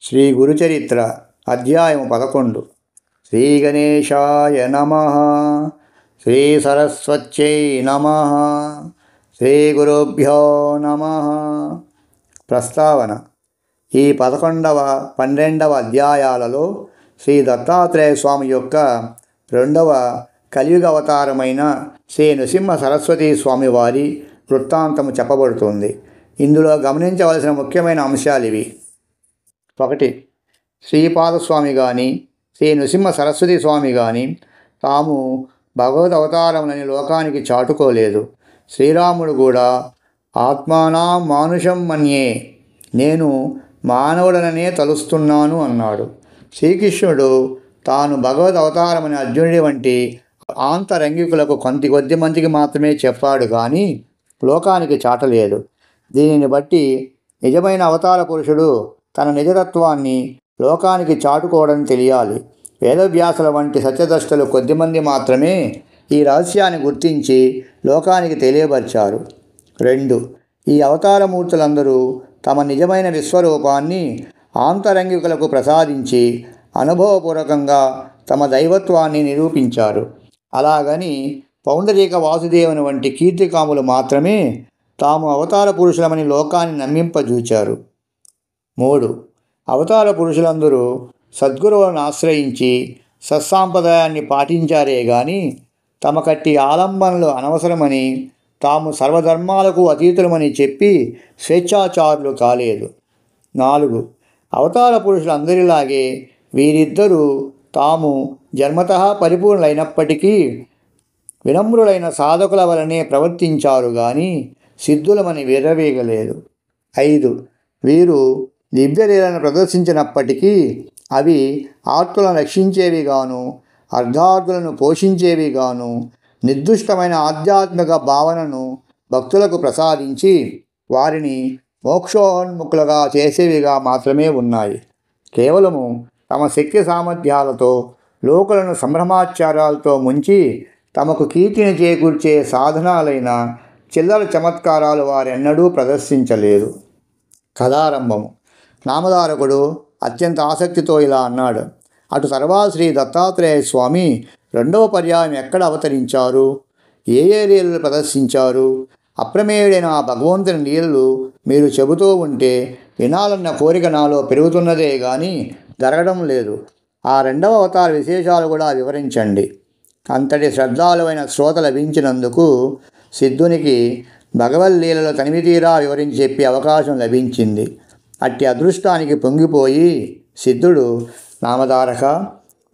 శ్రీ గురుచరిత్ర అధ్యాయం 11. శ్రీ గణేశాయ నమః. శ్రీ సరస్వత్యై నమః. శ్రీ గురుభ్యో నమః. ప్రస్తావన: ఈ 11వ, 12వ అధ్యాయాలలో శ్రీ దత్తాత్రేయ స్వామి యొక్క రెండవ కలియుగ అవతారమైన శ్రీ నృసింహ సరస్వతీ స్వామి వారి వృత్తాంతము చెప్పబడుతుంది. ఇందులో గమనించవలసిన ముఖ్యమైన అంశాలు ఇవి. 1. శ్రీపాదస్వామి కానీ శ్రీ నృసింహ సరస్వతి స్వామి కానీ తాము భగవద్ అవతారములని లోకానికి చాటుకోలేదు. శ్రీరాముడు కూడా ఆత్మానాం మానుషం మన్యే, నేను మానవుడననే తలుస్తున్నాను అన్నాడు. శ్రీకృష్ణుడు తాను భగవద్ అవతారమని అర్జునుడి వంటి ఆంతరంగికులకు కొద్ది మందికి మాత్రమే చెప్పాడు కానీ లోకానికి చాటలేదు. దీనిని బట్టి నిజమైన అవతార పురుషుడు తన నిజతత్వాన్ని లోకానికి చాటుకోవడం తెలియాలి. వేదవ్యాసుల వంటి సత్యదృష్టలు కొద్దిమంది మాత్రమే ఈ రహస్యాన్ని గుర్తించి లోకానికి తెలియపరిచారు. 2. ఈ అవతారమూర్తులందరూ తమ నిజమైన విశ్వరూపాన్ని ఆంతరంగికులకు ప్రసాదించి అనుభవపూర్వకంగా తమ దైవత్వాన్ని నిరూపించారు. అలాగని పౌండరీక వాసుదేవుని వంటి కీర్తికాములు మాత్రమే తాము అవతార పురుషులమని లోకాన్ని నమ్మింపజూచారు. 3. అవతార పురుషులందరూ సద్గురువులను ఆశ్రయించి సత్సాంప్రదాయాన్ని పాటించారే గాని తమ కట్టి ఆలంబనలు అనవసరమని, తాము సర్వధర్మాలకు అతీతులమని చెప్పి స్వేచ్ఛాచారులు కాలేదు. 4. అవతార పురుషులందరిలాగే వీరిద్దరూ తాము జన్మతః పరిపూర్ణులైనప్పటికీ వినమ్రులైన సాధకుల వలనే ప్రవర్తించారు గాని సిద్ధులమని విర్రవీగలేదు. 5. వీరు దివ్యలీలను ప్రదర్శించినప్పటికీ అవి ఆర్తులను రక్షించేవి గాను, అర్ధార్థులను పోషించేవి గాను, నిర్దుష్టమైన ఆధ్యాత్మిక భావనను భక్తులకు ప్రసాదించి వారిని మోక్షోన్ముఖులుగా చేసేవిగా మాత్రమే ఉన్నాయి. కేవలము తమ శక్తి సామర్థ్యాలతో లోకులను సంభ్రమాచారాలతో ముంచి తమకు కీర్తిని చేకూర్చే సాధనాలైన చిల్లర చమత్కారాలు వారెన్నడూ ప్రదర్శించలేదు. కథారంభము. నామధారకుడు అత్యంత ఆసక్తితో ఇలా అన్నాడు: అటు తర్వాత శ్రీ దత్తాత్రేయ స్వామి రెండవ పర్యాయం ఎక్కడ అవతరించారు, ఏ లీలలు ప్రదర్శించారు? అప్రమేయుడైన ఆ భగవంతుని లీలలు మీరు చెబుతూ ఉంటే వినాలన్న కోరిక నాలో పెరుగుతున్నదే కానీ జరగడం లేదు. ఆ రెండవ అవతార విశేషాలు కూడా వివరించండి. అంతటి శ్రద్ధాలువైన శ్రోత లభించినందుకు సిద్ధునికి భగవల్లీలలో తనివితీరా వివరించి చెప్పే అవకాశం లభించింది. అట్టి అదృష్టానికి పొంగిపోయి సిద్ధుడు, నామధారక,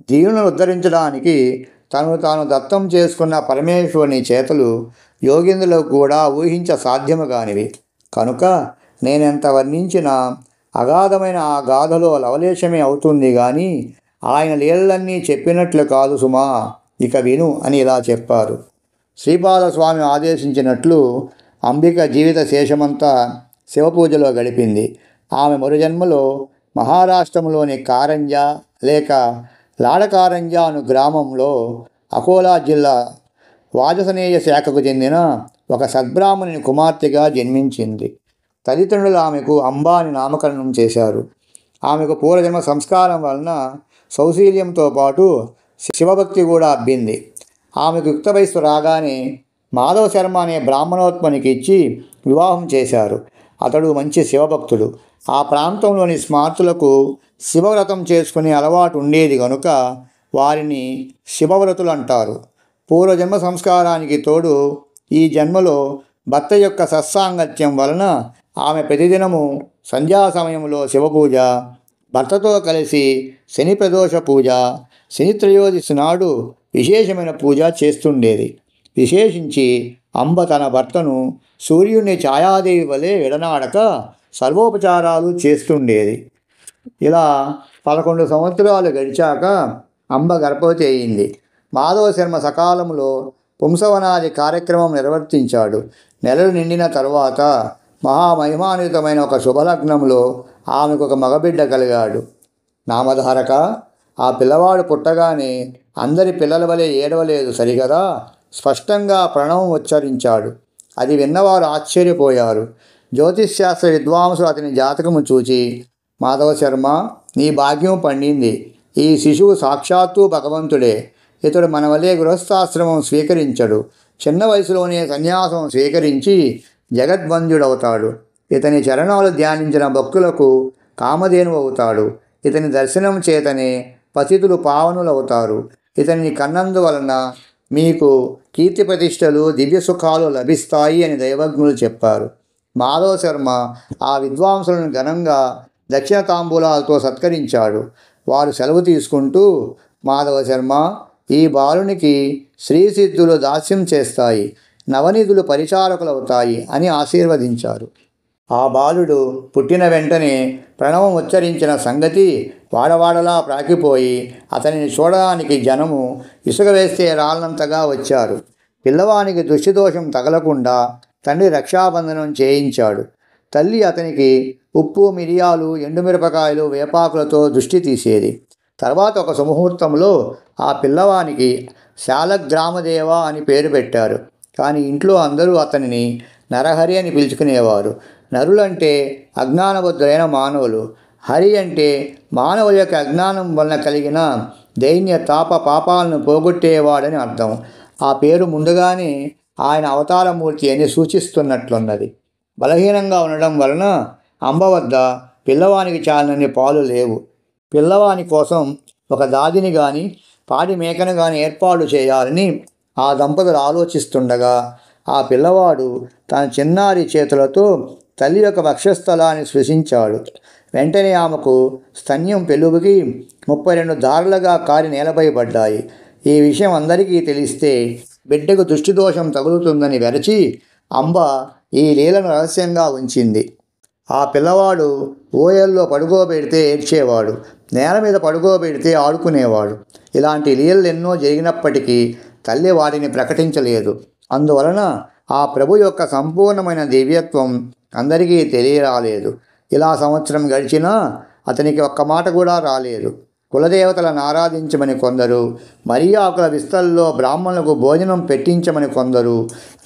దీనులను ఉద్ధరించడానికి తనను తాను దత్తం చేసుకున్న పరమేశ్వరుని చేతలు యోగేంద్రులకు కూడా ఊహించ సాధ్యము కానివి. కనుక నేనెంత వర్ణించినా అగాధమైన ఆ గాథలో లవలేశమే అవుతుంది కానీ ఆయన లీలలన్నీ చెప్పినట్లు కాదు సుమా, ఇక విను అని ఇలా చెప్పారు. శ్రీపాదస్వామి ఆదేశించినట్లు అంబిక జీవిత శేషమంతా శివపూజలో గడిపింది. ఆమె మరుజన్మలో మహారాష్ట్రంలోని కారంజా లేక లాడకారంజా అను గ్రామంలో అకోలా జిల్లా వాజసనేయ శాఖకు చెందిన ఒక సద్బ్రాహ్మణుని కుమార్తెగా జన్మించింది. తల్లిదండ్రులు ఆమెకు అంబా అని నామకరణం చేశారు. ఆమెకు పూర్వజన్మ సంస్కారం వలన సౌశీల్యంతో పాటు శివభక్తి కూడా అబ్బింది. ఆమెకు యుక్త వయస్సు రాగానే మాధవ శర్మ అనే బ్రాహ్మణోత్మనికి ఇచ్చి వివాహం చేశారు. అతడు మంచి శివభక్తుడు. ఆ ప్రాంతంలోని స్మార్తులకు శివవ్రతం చేసుకునే అలవాటు ఉండేది కనుక వారిని శివవ్రతులు అంటారు. పూర్వజన్మ సంస్కారానికి తోడు ఈ జన్మలో భర్త యొక్క సత్సాంగత్యం వలన ఆమె ప్రతిదినము సంధ్యా సమయంలో శివపూజ, భర్తతో కలిసి శని ప్రదోష పూజ, శని త్రయోదశి నాడు విశేషమైన పూజ చేస్తుండేది. విశేషించి అంబ తన భర్తను సూర్యుని ఛాయాదేవి వలె విడనాడక సర్వోపచారాలు చేస్తుండేది. ఇలా 11 సంవత్సరాలు గడిచాక అంబ గర్భవతి అయింది. మాధవ శర్మ సకాలంలో పుంసవనాది కార్యక్రమం నిర్వర్తించాడు. నెలలు నిండిన తరువాత మహామహిమాన్వితమైన ఒక శుభలగ్నంలో ఆమెకు ఒక మగబిడ్డ కలిగాడు. నామధారక, ఆ పిల్లవాడు పుట్టగానే అందరి పిల్లల వలె ఏడవలేదు సరిగదా, స్పష్టంగా ప్రణవం ఉచ్చరించాడు. అది విన్నవారు ఆశ్చర్యపోయారు. జ్యోతిష్శాస్త్ర విద్వాంసులు అతని జాతకము చూచి మాధవ శర్మ, నీ భాగ్యం పండింది. ఈ శిశువు సాక్షాత్తు భగవంతుడే. ఇతడు మన వలె గృహస్థాశ్రమం స్వీకరించడు. చిన్న వయసులోనే సన్యాసం స్వీకరించి జగద్వంద్యుడవుతాడు. ఇతని చరణాలు ధ్యానించిన భక్తులకు కామధేను అవుతాడు. ఇతని దర్శనం చేతనే పతితులు పావనులవుతారు. ఇతన్ని కన్నందువలన మీకు కీర్తి ప్రతిష్టలు, దివ్య సుఖాలు లభిస్తాయి అని దైవజ్ఞులు చెప్పారు. మాధవ శర్మ ఆ విద్వాంసులను ఘనంగా దక్షిణ తాంబూలాలతో సత్కరించాడు. వారు సెలవు తీసుకుంటూ, మాధవ శర్మ, ఈ బాలునికి శ్రీసిద్ధులు దాస్యం చేస్తాయి, నవనిధులు పరిచారకులవుతాయి అని ఆశీర్వదించారు. ఆ బాలుడు పుట్టిన వెంటనే ప్రణవం ఉచ్చరించిన సంగతి వాడవాడలా ప్రాకిపోయి అతనిని చూడడానికి జనము ఇసుక వేస్తే రాళ్ళంతగా వచ్చారు. పిల్లవానికి దృష్టిదోషం తగలకుండా తండ్రి రక్షాబంధనం చేయించాడు. తల్లి అతనికి ఉప్పు, మిరియాలు, ఎండుమిరపకాయలు, వేపాకులతో దృష్టి తీసేది. తర్వాత ఒక సుముహూర్తంలో ఆ పిల్లవానికి శాలగ్రామదేవ అని పేరు పెట్టారు. కానీ ఇంట్లో అందరూ అతనిని నరహరి అని పిలుచుకునేవారు. నరులంటే అజ్ఞానబద్ధులైన మానవులు, హరి అంటే మానవుల యొక్క అజ్ఞానం వలన కలిగిన దైన్య తాప పాపాలను పోగొట్టేవాడని అర్థం. ఆ పేరు ముందుగానే ఆయన అవతారమూర్తి అని సూచిస్తున్నట్లున్నది. బలహీనంగా ఉండడం వలన అంబ వద్ద పిల్లవానికి చాలినన్ని పాలు లేవు. పిల్లవాని కోసం ఒక దాదిని కానీ పాడి మేకను కానీ ఏర్పాటు చేయాలని ఆ దంపతులు ఆలోచిస్తుండగా ఆ పిల్లవాడు తన చిన్నారి చేతులతో తల్లి యొక్క వక్షస్థలాన్ని స్పృశించాడు. వెంటనే ఆమెకు స్తన్యం పెళ్ళుబుకి 32 దారులుగా కారి నేలపై పడ్డాయి. ఈ విషయం అందరికీ తెలిస్తే బిడ్డకు దృష్టిదోషం తగులుతుందని వెరచి అంబ ఈ లీలను రహస్యంగా ఉంచింది. ఆ పిల్లవాడు ఓయల్లో పడుకోబెడితే ఏడ్చేవాడు, నేల మీద పడుకోబెడితే ఆడుకునేవాడు. ఇలాంటి లీలలు ఎన్నో జరిగినప్పటికీ తల్లి వాటిని ప్రకటించలేదు. అందువలన ఆ ప్రభు యొక్క సంపూర్ణమైన దివ్యత్వం అందరికీ తెలియరాలేదు. ఇలా సంవత్సరం గడిచినా అతనికి ఒక్క మాట కూడా రాలేదు. కులదేవతలను ఆరాధించమని కొందరు, మరీ ఆకుల విస్తల్లో బ్రాహ్మణులకు భోజనం పెట్టించమని కొందరు,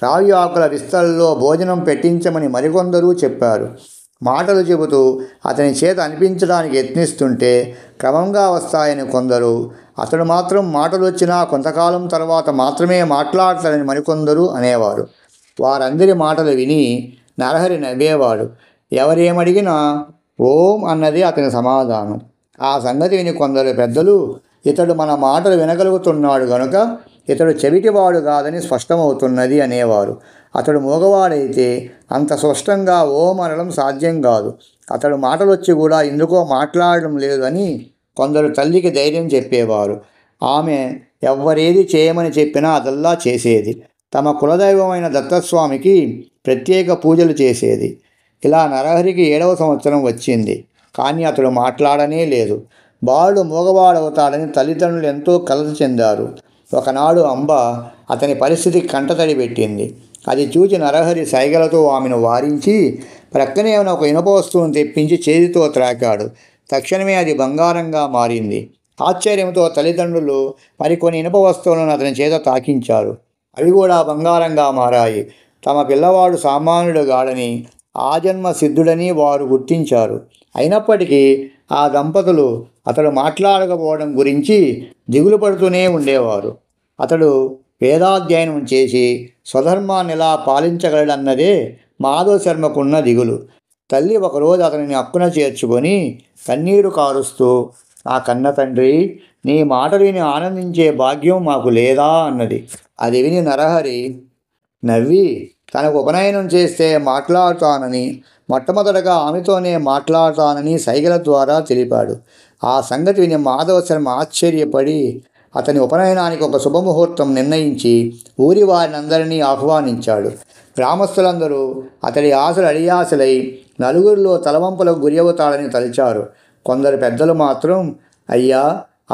రావి ఆకుల విస్తల్లో భోజనం పెట్టించమని మరికొందరు చెప్పారు. మాటలు చెబుతూ అతని చేత అనిపించడానికి యత్నిస్తుంటే క్రమంగా వస్తాయని కొందరు, అతడు మాత్రం మాటలు వచ్చినా కొంతకాలం తర్వాత మాత్రమే మాట్లాడతాడని మరికొందరు అనేవారు. వారందరి మాటలు విని నరహరి నవ్వేవాడు. ఎవరేమడిగినా ఓం అన్నది అతని సమాధానం. ఆ సంగతి విని కొందరు పెద్దలు, ఇతడు మన మాటలు వినగలుగుతున్నాడు గనుక ఇతడు చెవిటివాడు కాదని స్పష్టమవుతున్నది అనేవారు. అతడు మూగవాడైతే అంత స్పష్టంగా ఓం అనడం సాధ్యం కాదు. అతడు మాటలొచ్చి కూడా ఎందుకో మాట్లాడడం లేదు అని కొందరు తల్లికి ధైర్యం చెప్పేవారు. ఆమె ఎవ్వరేది చేయమని చెప్పినా అదల్లా చేసేది. తమ కులదైవమైన దత్తస్వామికి ప్రత్యేక పూజలు చేసేది. ఇలా నరహరికి 7వ సంవత్సరం వచ్చింది. కానీ అతడు మాట్లాడనే లేదు. బాలుడు మూగవాడవుతాడని తల్లిదండ్రులు ఎంతో కలత చెందారు. ఒకనాడు అంబ అతని పరిస్థితికి కంటతడి పెట్టింది. అది చూచి నరహరి సైగలతో ఆమెను వారించి ప్రక్కనే ఉన్న ఒక ఇనుప వస్తువును తెప్పించి చేతితో త్రాకాడు. తక్షణమే అది బంగారంగా మారింది. ఆశ్చర్యంతో తల్లిదండ్రులు మరికొన్ని ఇనుప వస్తువులను అతని చేత తాకించారు. అవి కూడా బంగారంగా మారాయి. తమ పిల్లవాడు సామాన్యుడు గాడని, ఆజన్మ సిద్ధుడని వారు గుర్తించారు. అయినప్పటికీ ఆ దంపతులు అతడు మాట్లాడకపోవడం గురించి దిగులు పడుతూనే ఉండేవారు. అతడు వేదాధ్యయనం చేసి స్వధర్మాన్ని ఎలా పాలించగలడన్నదే మాధవ శర్మకున్న దిగులు. తల్లి ఒకరోజు అతనిని అక్కున చేర్చుకొని కన్నీరు కారుస్తూ, నా కన్న తండ్రి, నీ మాటలు విని ఆనందించే భాగ్యం మాకు లేదా అన్నది. అది విని నరహరి నవ్వి తనకు ఉపనయనం చేస్తే మాట్లాడుతానని, మొట్టమొదటగా ఆమెతోనే మాట్లాడతానని సైగల ద్వారా తెలిపాడు. ఆ సంగతి విని మాధవ శర్మ ఆశ్చర్యపడి అతని ఉపనయనానికి ఒక శుభముహూర్తం నిర్ణయించి ఊరి వారినందరినీ ఆహ్వానించాడు. గ్రామస్తులందరూ అతడి ఆశలు అడియాశలై నలుగురిలో తలవంపులకు గురియవుతాడని తలిచారు. కొందరు పెద్దలు మాత్రం, అయ్యా,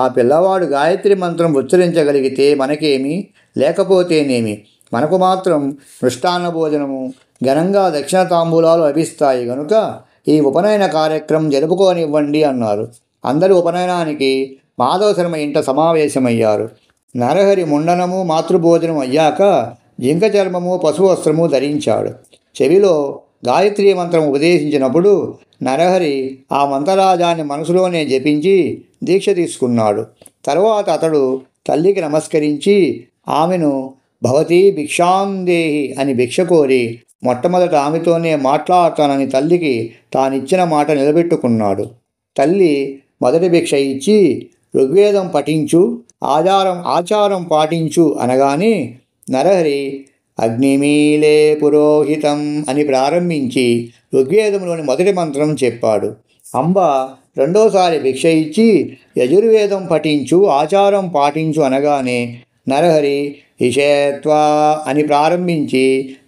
ఆ పిల్లవాడు గాయత్రి మంత్రం ఉచ్చరించగలిగితే మనకేమి, లేకపోతేనేమి, మనకు మాత్రం మృష్టాన్న భోజనము, ఘనంగా దక్షిణ తాంబూలాలు లభిస్తాయి గనుక ఈ ఉపనయన కార్యక్రమం జరుపుకోనివ్వండి అన్నారు. అందరూ ఉపనయనానికి మాధవ శర్మ ఇంట సమావేశమయ్యారు. నరహరి ముండనము, మాతృభోజనం అయ్యాక జింక చర్మము, పశు వస్త్రము ధరించాడు. చెవిలో గాయత్రీ మంత్రం ఉపదేశించినప్పుడు నరహరి ఆ మంత్రరాజాన్ని మనసులోనే జపించి దీక్ష తీసుకున్నాడు. తరువాత అతడు తల్లికి నమస్కరించి ఆమెను భవతి భిక్షాందేహి అని భిక్ష కోరి మొట్టమొదట ఆమెతోనే మాట్లాడతానని తల్లికి తానిచ్చిన మాట నిలబెట్టుకున్నాడు. తల్లి మొదటి భిక్ష ఇచ్చి ఋగ్వేదం పఠించు, ఆచారం పాటించు అనగానే నరహరి అగ్నిమీలే పురోహితం అని ప్రారంభించి ఋగ్వేదంలోని మొదటి మంత్రం చెప్పాడు. అంబ రెండోసారి భిక్ష ఇచ్చి యజుర్వేదం పఠించు, ఆచారం పాటించు అనగానే నరహరి ఇషేత్వా అని ప్రారంభించి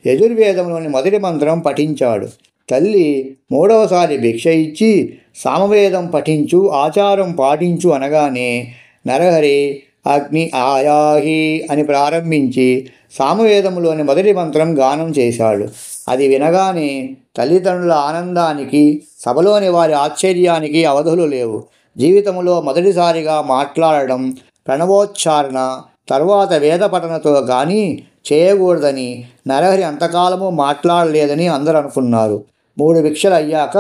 యజుర్వేదంలోని మొదటి మంత్రం పఠించాడు. తల్లి మూడవసారి భిక్ష ఇచ్చి సామవేదం పఠించు, ఆచారం పాటించు అనగానే నరహరి అగ్ని ఆయాహి అని ప్రారంభించి సామవేదంలోని మొదటి మంత్రం గానం చేశాడు. అది వినగానే తల్లిదండ్రుల ఆనందానికి, సభలోని వారి ఆశ్చర్యానికి అవధులు లేవు. జీవితంలో మొదటిసారిగా మాట్లాడడం, ప్రణవోచ్చారణ, తర్వాత వేద పఠనతో కానీ చేయకూడదని నరహరి అంతకాలము మాట్లాడలేదని అందరూ అనుకున్నారు. 3 భిక్షలు అయ్యాక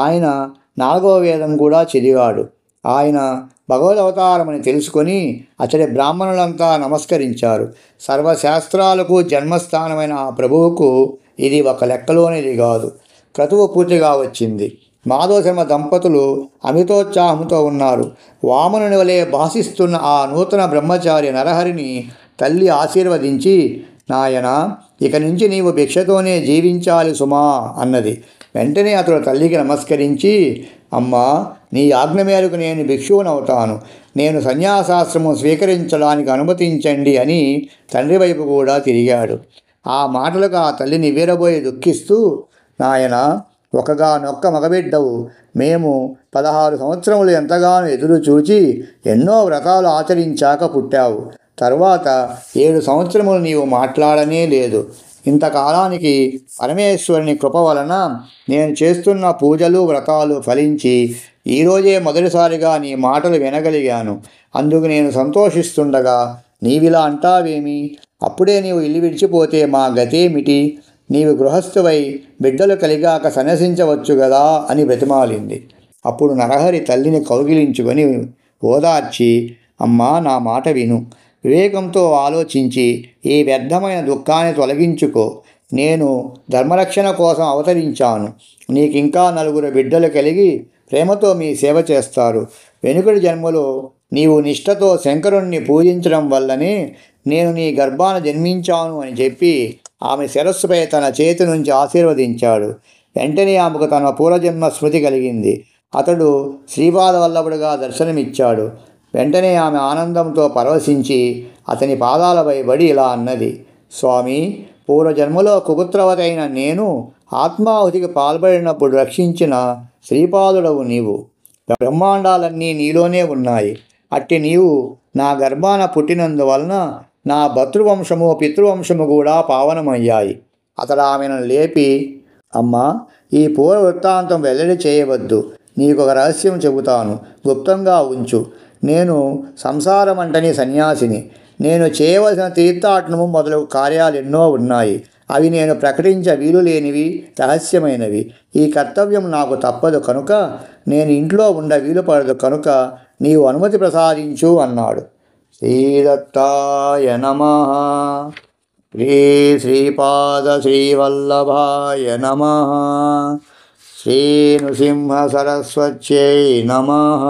ఆయన 4వ వేదం కూడా చదివాడు. ఆయన భగవదవతారమని తెలుసుకొని అతడి బ్రాహ్మణులంతా నమస్కరించారు. సర్వశాస్త్రాలకు జన్మస్థానమైన ఆ ప్రభువుకు ఇది ఒక లెక్కలోనిది కాదు. క్రతువు పూర్తిగా వచ్చింది. మాధవశర్మ దంపతులు అమితోత్సాహంతో ఉన్నారు. వామనుని వలె భాసిస్తున్న ఆ నూతన బ్రహ్మచారి నరహరిని తల్లి ఆశీర్వదించి, నాయనా, ఇక నుంచి నీవు భిక్షతోనే జీవించాలి సుమా అన్నది. వెంటనే అతడు తల్లికి నమస్కరించి, అమ్మా, నీ ఆజ్ఞ మేరకు నేను భిక్షువునవుతాను. నేను సన్యాసాశ్రమం స్వీకరించడానికి అనుమతించండి అని తండ్రి వైపు కూడా తిరిగాడు. ఆ మాటలకు ఆ తల్లిని వీరబోయి దుఃఖిస్తూ, నాయనా, ఒకగానొక్క మగబిడ్డవు. మేము 16 సంవత్సరములు ఎంతగానో ఎదురు చూచి ఎన్నో వ్రతాలు ఆచరించాక పుట్టావు. తర్వాత 7 సంవత్సరములు నీవు మాట్లాడనే లేదు. ఇంతకాలానికి పరమేశ్వరుని కృప వలన నేను చేస్తున్న పూజలు, వ్రతాలు ఫలించి ఈరోజే మొదటిసారిగా నీ మాటలు వినగలిగాను. అందుకు నేను సంతోషిస్తుండగా నీవిలా అంటావేమి? అప్పుడే నీవు ఇల్లు విడిచిపోతే మా గతేమిటి? నీవు గృహస్థువై బిడ్డలు కలిగాక సన్యసించవచ్చు గదా అని బ్రతిమాలింది. అప్పుడు నరహరి తల్లిని కౌగిలించుకొని ఓదార్చి, అమ్మా, నా మాట విను. వివేకంతో ఆలోచించి ఈ వ్యర్థమైన దుఃఖాన్ని తొలగించుకో. నేను ధర్మరక్షణ కోసం అవతరించాను. నీకింకా 4 బిడ్డలు కలిగి ప్రేమతో మీ సేవ చేస్తారు. వెనుకటి జన్మలో నీవు నిష్ఠతో శంకరుణ్ణి పూజించడం వల్లనే నేను నీ గర్భాన జన్మించాను అని చెప్పి ఆమె శిరస్సుపై తన చేతి నుంచి ఆశీర్వదించాడు. వెంటనే ఆమెకు తన పూర్వజన్మ స్మృతి కలిగింది. అతడు శ్రీపాదవల్లభుడుగా దర్శనమిచ్చాడు. వెంటనే ఆమె ఆనందంతో పరవశించి అతని పాదాలపై పడి ఇలా అన్నది, స్వామి, పూర్వజన్మలో కుపుత్రవతైన నేను ఆత్మాహుతికి పాల్పడినప్పుడు రక్షించిన శ్రీపాదుడవు నీవు. బ్రహ్మాండాలన్నీ నీలోనే ఉన్నాయి. అట్టి నీవు నా గర్భాన పుట్టినందువలన నా భతృవంశము, పితృవంశము కూడా పావనమయ్యాయి. అతడు ఆమెను లేపి, అమ్మా, ఈ పూర్వ వృత్తాంతం వెల్లడి చేయవద్దు. నీకొక రహస్యం చెబుతాను, గుప్తంగా ఉంచు. నేను సంసారమంటని సన్యాసిని. నేను చేయవలసిన తీర్థాటనము మొదలగు కార్యాలు ఎన్నో ఉన్నాయి. అవి నేను ప్రకటించ వీలు లేనివి, రహస్యమైనవి. ఈ కర్తవ్యం నాకు తప్పదు కనుక నేను ఇంట్లో ఉండ వీలు పడదు కనుక నీవు అనుమతి ప్రసాదించు అన్నాడు. శ్రీదత్తాయ నమః. శ్రీపాద శ్రీవల్లభాయ నమః. శ్రీ నృసింహ సరస్వత్యై నమః.